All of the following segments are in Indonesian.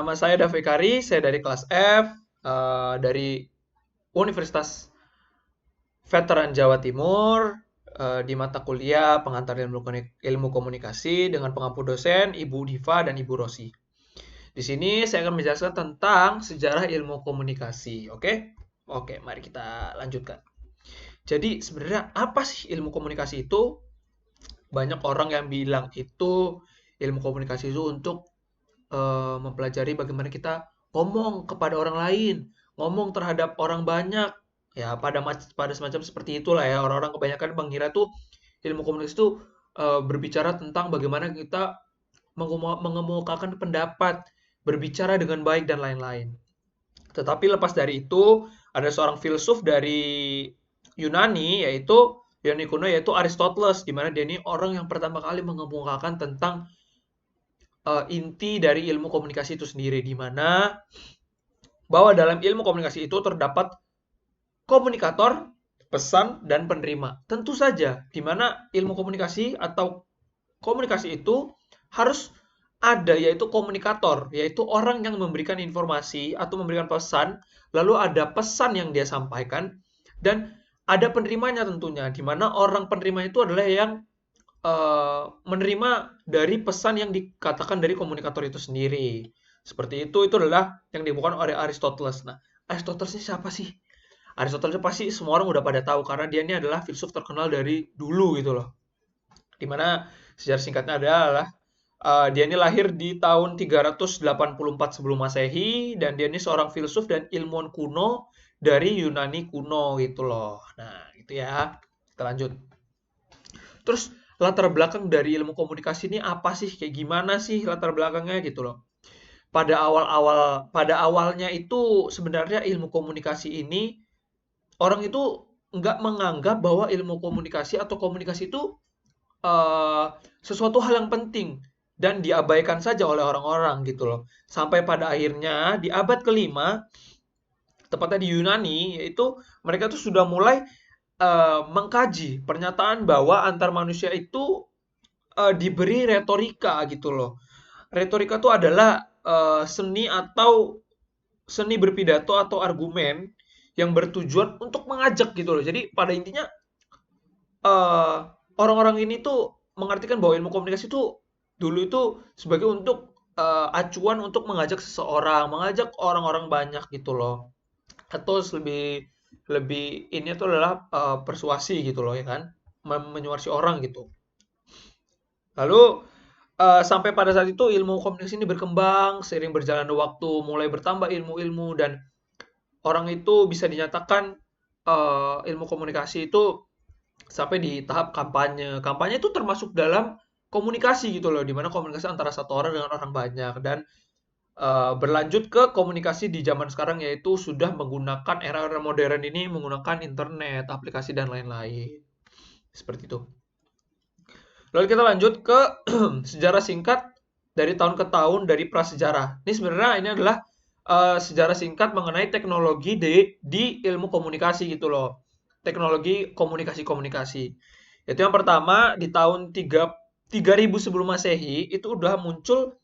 nama saya Davikari, saya dari kelas F, dari Universitas Veteran Jawa Timur, di mata kuliah pengantar ilmu komunikasi dengan pengampu dosen Ibu Diva dan Ibu Rosi. Di sini saya akan menjelaskan tentang sejarah ilmu komunikasi, oke? Oke, mari kita lanjutkan. Jadi sebenarnya apa sih ilmu komunikasi itu? Banyak orang yang bilang itu ilmu komunikasi itu untuk mempelajari bagaimana kita ngomong kepada orang lain, ngomong terhadap orang banyak. Ya, pada semacam seperti itulah ya. Orang-orang kebanyakan mengira tuh ilmu komunikasi itu berbicara tentang bagaimana kita mengemukakan pendapat, berbicara dengan baik dan lain-lain. Tetapi lepas dari itu, ada seorang filsuf dari Yunani yaitu Aristoteles, di mana dia ini orang yang pertama kali mengemukakan tentang inti dari ilmu komunikasi itu sendiri, di mana bahwa dalam ilmu komunikasi itu terdapat komunikator, pesan, dan penerima. Tentu saja, di mana ilmu komunikasi atau komunikasi itu harus ada, yaitu komunikator, yaitu orang yang memberikan informasi atau memberikan pesan, lalu ada pesan yang dia sampaikan, dan ada penerimanya tentunya, di mana orang penerima itu adalah yang menerima dari pesan yang dikatakan dari komunikator itu sendiri. Seperti itu adalah yang dibuat oleh Aristoteles. Nah, Aristoteles ini siapa sih? Aristoteles pasti semua orang udah pada tahu karena dia ini adalah filsuf terkenal dari dulu gitu loh. Dimana sejarah singkatnya adalah dia ini lahir di tahun 384 sebelum Masehi dan dia ini seorang filsuf dan ilmuwan kuno dari Yunani kuno gitu loh. Nah, gitu ya. Kita lanjut. Terus latar belakang dari ilmu komunikasi ini apa sih? Kayak gimana sih latar belakangnya gitu loh. Pada awalnya itu sebenarnya ilmu komunikasi ini orang itu nggak menganggap bahwa ilmu komunikasi atau komunikasi itu sesuatu hal yang penting dan diabaikan saja oleh orang-orang gitu loh. Sampai pada akhirnya di abad kelima, tepatnya di Yunani, yaitu mereka tuh sudah mulai mengkaji pernyataan bahwa antar manusia itu diberi retorika gitu loh. Retorika itu adalah seni berpidato atau argumen yang bertujuan untuk mengajak gitu loh. Jadi pada intinya eh, orang-orang ini tuh mengartikan bahwa ilmu komunikasi itu dulu itu sebagai untuk acuan untuk mengajak seseorang, mengajak orang-orang banyak gitu loh. Atau lebih lebih ini tuh adalah persuasi gitu loh ya kan, menyuasi orang gitu. Lalu sampai pada saat itu ilmu komunikasi ini berkembang seiring berjalannya waktu, mulai bertambah ilmu-ilmu dan orang itu bisa dinyatakan ilmu komunikasi itu sampai di tahap kampanye. Kampanye itu termasuk dalam komunikasi gitu loh, dimana komunikasi antara satu orang dengan orang banyak dan berlanjut ke komunikasi di zaman sekarang yaitu sudah menggunakan era-era modern ini menggunakan internet, aplikasi dan lain-lain. Seperti itu. Lalu kita lanjut ke sejarah singkat dari tahun ke tahun dari prasejarah. Ini adalah sejarah singkat mengenai teknologi di ilmu komunikasi gitu loh. Teknologi komunikasi-komunikasi. Itu yang pertama di tahun 3000 sebelum Masehi itu udah muncul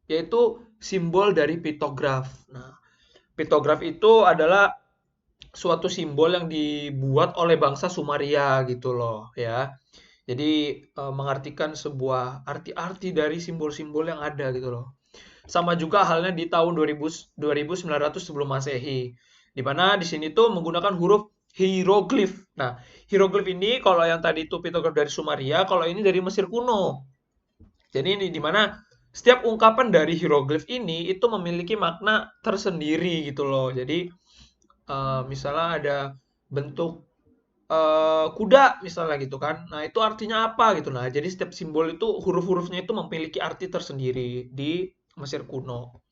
yaitu simbol dari piktograf. Nah, piktograf itu adalah suatu simbol yang dibuat oleh bangsa Sumaria gitu loh ya. Jadi mengartikan sebuah arti-arti dari simbol-simbol yang ada gitu loh. Sama juga halnya di tahun 2900 sebelum Masehi. Di mana di sini tuh menggunakan huruf hieroglif. Nah, hieroglif ini kalau yang tadi itu piktograf dari Sumaria, kalau ini dari Mesir kuno. Jadi ini di mana setiap ungkapan dari hieroglif ini itu memiliki makna tersendiri gitu loh. Jadi misalnya ada bentuk kuda misalnya gitu kan. Nah, itu artinya apa gitu. Nah, jadi setiap simbol itu huruf-hurufnya itu memiliki arti tersendiri di Mesir kuno.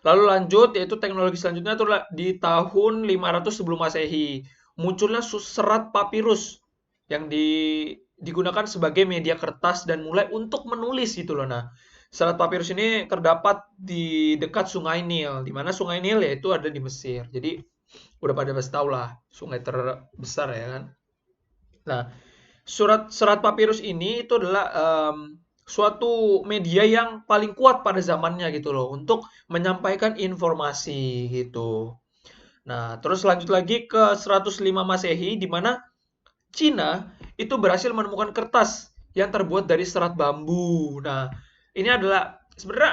Lalu lanjut yaitu teknologi selanjutnya itu di tahun 500 sebelum Masehi. Munculnya serat papirus yang digunakan sebagai media kertas dan mulai untuk menulis gitu loh. Nah, serat papirus ini terdapat di dekat Sungai Nil, di mana Sungai Nil yaitu ada di Mesir. Jadi udah pada pasti tahu lah sungai terbesar ya kan. Nah, serat papirus ini itu adalah suatu media yang paling kuat pada zamannya gitu loh untuk menyampaikan informasi gitu. Nah, terus lanjut lagi ke 105 Masehi di mana Cina itu berhasil menemukan kertas yang terbuat dari serat bambu. Nah, ini adalah sebenarnya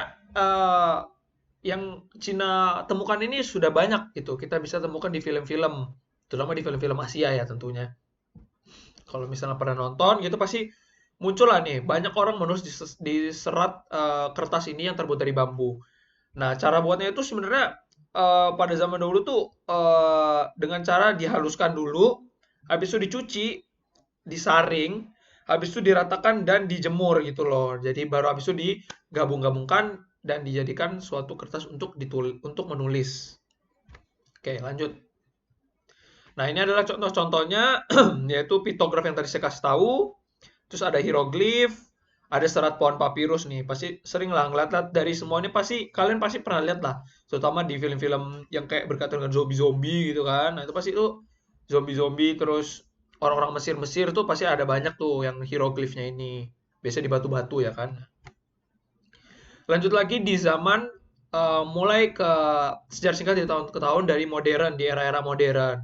yang Cina temukan ini sudah banyak gitu. Kita bisa temukan di film-film, terutama di film-film Asia ya tentunya. Kalau misalnya pernah nonton gitu pasti muncul lah nih banyak orang menulis di serat kertas ini yang terbuat dari bambu. Nah, cara buatnya itu sebenarnya pada zaman dahulu tuh dengan cara dihaluskan dulu, habis itu dicuci, disaring, habis itu diratakan dan dijemur gitu loh. Jadi baru habis itu digabung-gabungkan dan dijadikan suatu kertas untuk menulis. Oke, lanjut. Nah, ini adalah contoh-contohnya yaitu piktograf yang tadi saya kasih tahu. Terus ada hieroglif, ada serat pohon papirus nih. Pasti sering lah ngeliat dari semua ini pasti kalian pasti pernah lihat lah. Terutama di film-film yang kayak berkaitan dengan zombie-zombie gitu kan. Nah, itu pasti tuh zombie-zombie terus orang-orang Mesir-Mesir tuh pasti ada banyak tuh yang hieroglifnya ini. Biasanya di batu-batu ya kan. Lanjut lagi di zaman mulai ke sejarah singkat di tahun ke tahun dari modern di era-era modern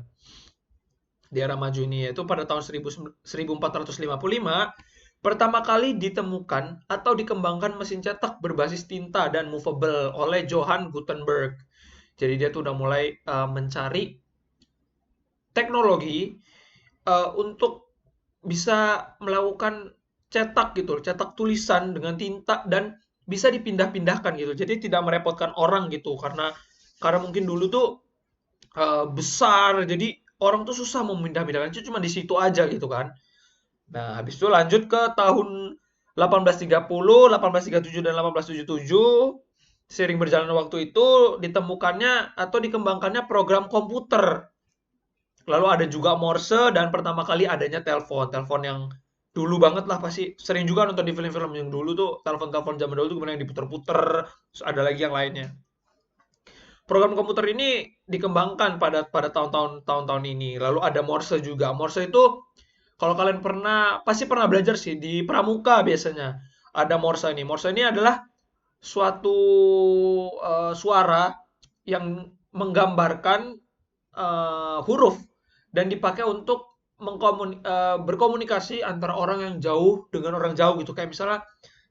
di era maju ini yaitu pada tahun 1455 pertama kali ditemukan atau dikembangkan mesin cetak berbasis tinta dan movable oleh Johann Gutenberg. Jadi dia tuh udah mulai mencari teknologi untuk bisa melakukan cetak gitu, cetak tulisan dengan tinta dan bisa dipindah-pindahkan gitu. Jadi tidak merepotkan orang gitu karena mungkin dulu tuh besar jadi orang tuh susah memindah-pindahkan itu cuma di situ aja gitu kan. Nah, habis itu lanjut ke tahun 1830, 1837 dan 1877. Sering berjalan waktu itu ditemukannya atau dikembangkannya program komputer. Lalu ada juga Morse dan pertama kali adanya telepon. Telepon yang dulu banget lah pasti sering juga nonton di film-film yang dulu tuh telepon-telepon zaman dulu tuh kemudian yang diputer-puter. Terus ada lagi yang lainnya. Program komputer ini dikembangkan pada tahun-tahun ini. Lalu ada Morse juga. Morse itu kalau kalian pasti pernah belajar sih di pramuka biasanya. Ada Morse ini. Morse ini adalah suatu suara yang menggambarkan huruf dan dipakai untuk berkomunikasi antara orang yang jauh dengan orang jauh gitu. Kayak misalnya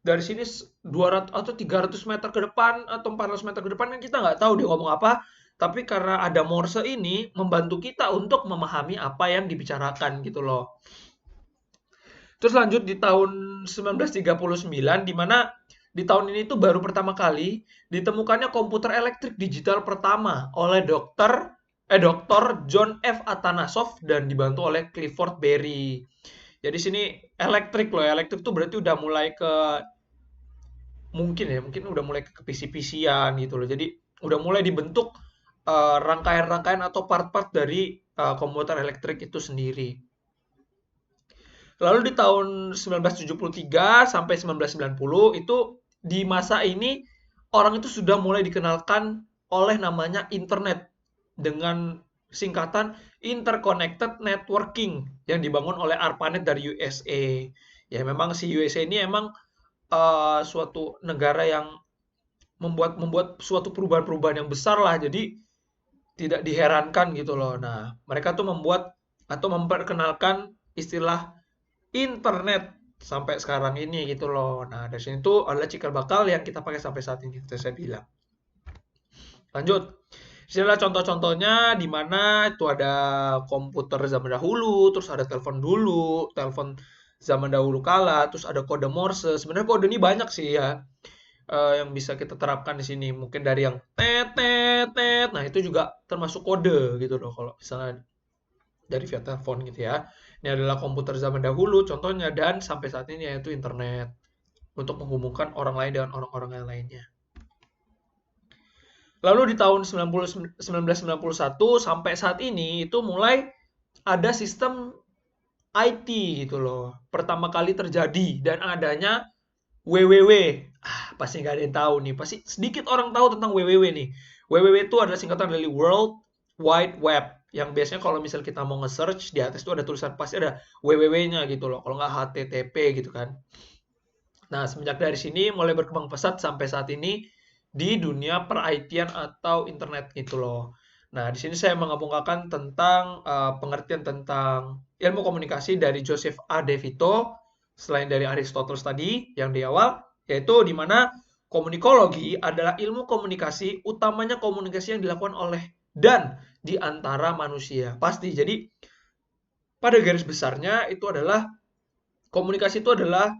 dari sini 200 atau 300 meter ke depan atau 400 meter ke depan kan kita nggak tahu dia ngomong apa. Tapi karena ada Morse ini membantu kita untuk memahami apa yang dibicarakan gitu loh. Terus lanjut di tahun 1939 di mana di tahun ini tuh baru pertama kali ditemukannya komputer elektrik digital pertama oleh Dr. John F. Atanasov dan dibantu oleh Clifford Berry. Jadi sini elektrik loh, elektrik tuh berarti udah mulai ke mungkin udah mulai ke PC-PC-an gitu loh. Jadi udah mulai dibentuk rangkaian-rangkaian atau part-part dari komputer elektrik itu sendiri. Lalu di tahun 1973 sampai 1990 itu di masa ini orang itu sudah mulai dikenalkan oleh namanya internet dengan singkatan Interconnected Networking yang dibangun oleh ARPANET dari USA. Ya memang si USA ini emang suatu negara yang membuat suatu perubahan-perubahan yang besar lah. Jadi tidak diherankan gitu loh. Nah, mereka tuh membuat atau memperkenalkan istilah internet sampai sekarang ini gitu loh. Nah, dari sini tuh adalah cikal bakal yang kita pakai sampai saat ini, seperti saya bilang. Lanjut. Inilah contoh-contohnya di mana itu ada komputer zaman dahulu, terus ada telepon dulu, telepon zaman dahulu kala, terus ada kode Morse. Sebenarnya kode ini banyak sih ya yang bisa kita terapkan di sini. Mungkin dari yang tet tet tet. Nah, itu juga termasuk kode gitu loh kalau misalnya dari via telepon gitu ya. Ini adalah komputer zaman dahulu contohnya dan sampai saat ini yaitu internet untuk menghubungkan orang lain dengan orang-orang yang lainnya. Lalu di tahun 1991 sampai saat ini itu mulai ada sistem IT gitu loh. Pertama kali terjadi dan adanya WWW. Pasti nggak ada yang tahu nih. Pasti sedikit orang tahu tentang WWW nih. WWW itu adalah singkatan dari World Wide Web. Yang biasanya kalau misal kita mau nge-search di atas itu ada tulisan pasti ada www-nya gitu loh. Kalau nggak HTTP gitu kan. Nah, semenjak dari sini mulai berkembang pesat sampai saat ini di dunia per-IT-an atau internet gitu loh. Nah, di sini saya mengemukakan tentang pengertian tentang ilmu komunikasi dari Joseph A. De Vito, selain dari Aristoteles tadi yang di awal, yaitu di mana komunikologi adalah ilmu komunikasi, utamanya komunikasi yang dilakukan oleh dan di antara manusia. Pasti. Jadi, pada garis besarnya itu adalah komunikasi itu adalah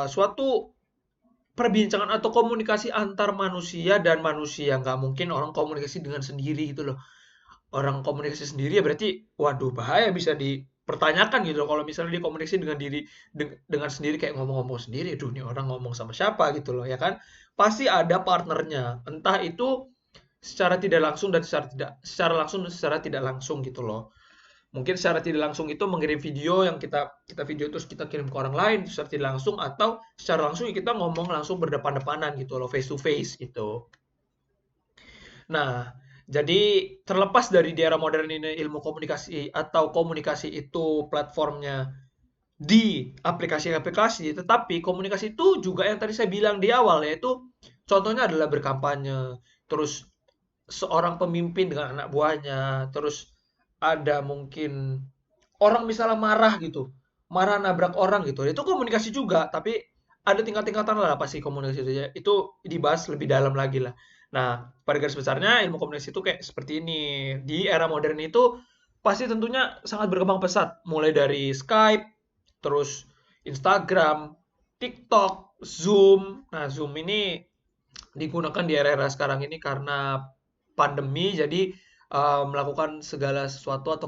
suatu perbincangan atau komunikasi antar manusia dan manusia. Nggak mungkin orang komunikasi dengan sendiri gitu loh. Orang komunikasi sendiri ya berarti, waduh bahaya bisa dipertanyakan gitu loh. Kalau misalnya dia komunikasi dengan dengan sendiri kayak ngomong-ngomong sendiri, aduh ini orang ngomong sama siapa gitu loh ya kan. Pasti ada partnernya. Entah itu secara tidak langsung dan secara langsung dan secara tidak langsung gitu loh. Mungkin secara tidak langsung itu mengirim video yang kita kita video terus kita kirim ke orang lain secara tidak langsung, atau secara langsung ya kita ngomong langsung berdepan-depanan gitu loh, face to face gitu. Nah, jadi terlepas dari di era modern ini ilmu komunikasi atau komunikasi itu platformnya di aplikasi-aplikasi, tetapi komunikasi itu juga yang tadi saya bilang di awal, yaitu contohnya adalah berkampanye, terus seorang pemimpin dengan anak buahnya, terus ada mungkin orang misalnya marah gitu, marah nabrak orang gitu, itu komunikasi juga, tapi ada tingkat-tingkatan lah pasti komunikasi itu ya. Itu dibahas lebih dalam lagi lah. Nah, pada garis besarnya ilmu komunikasi itu kayak seperti ini. Di era modern itu pasti tentunya sangat berkembang pesat, mulai dari Skype, terus Instagram, TikTok, Zoom. Nah, Zoom ini digunakan di era-era sekarang ini karena pandemi, jadi melakukan segala sesuatu atau